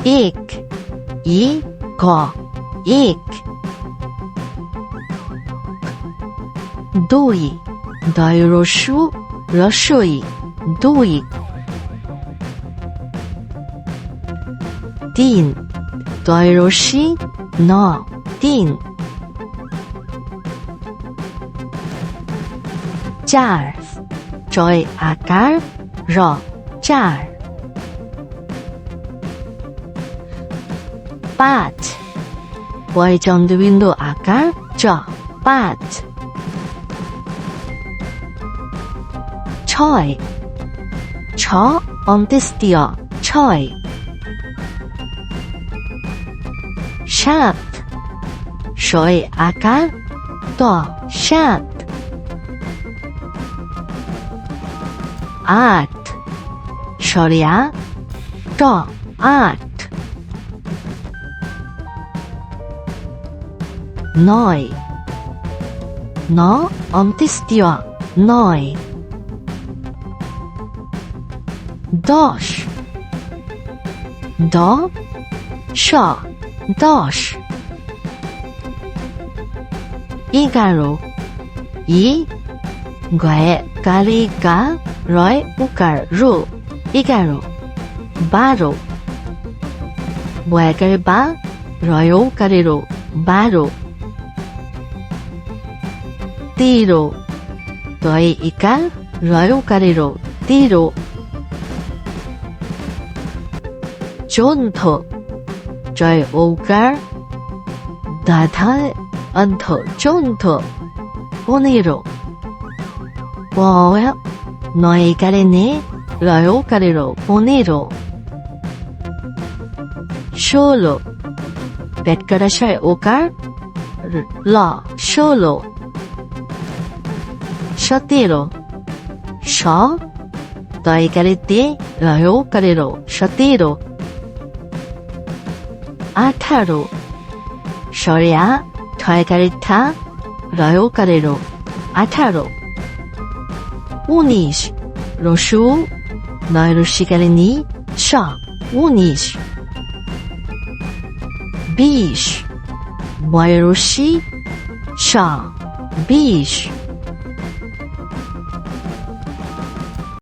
এক, ই, ক, এক। দুই, দয় রস্যু রস্যই, দুই। তিন, দয় রস্যি ন, তিন। চার, চয় আকার র, চার। পাঁচ, পয় চন্দ্রবিন্দু আকার চ, পাঁচ। ছয়, ছ অন্ত্যেষ্টিয়, ছয়। সাত, শয় আকার ত, সাত। আট, সরিয়া ট, আট। নয়, ন অন্ত্যেষ্টিয়, নয়। দশ, দ স, দশ। এগারো, ই গয়ে কারে গা রয় উকার রো, এগারো। বারো, বয়াকারে বা রয় উকারে রো, বারো। তেরো, তয় ইকার রয় উকারে রো, তেরো। চৌদ্দ, জয় ঔকার দাধায় অন্ধ, চৌদ্দ। পনেরো, পয় নয় একারে নে রয় ওকারে রো, পনেরো। ষোলো, পেটকারাশয় ওকার ল, ষোলো। সতেরো, স তয়কারে তে রয় ওকারে রো, সতেরো। আঠারো, সরেয়া ঠয়কারে ঠা রয় ওকারে রো, আঠারো। উনিশ, রসু নয় রস্যিকারে নি স, উনিশ। বিশ, বয় রস্যি স, বিশ।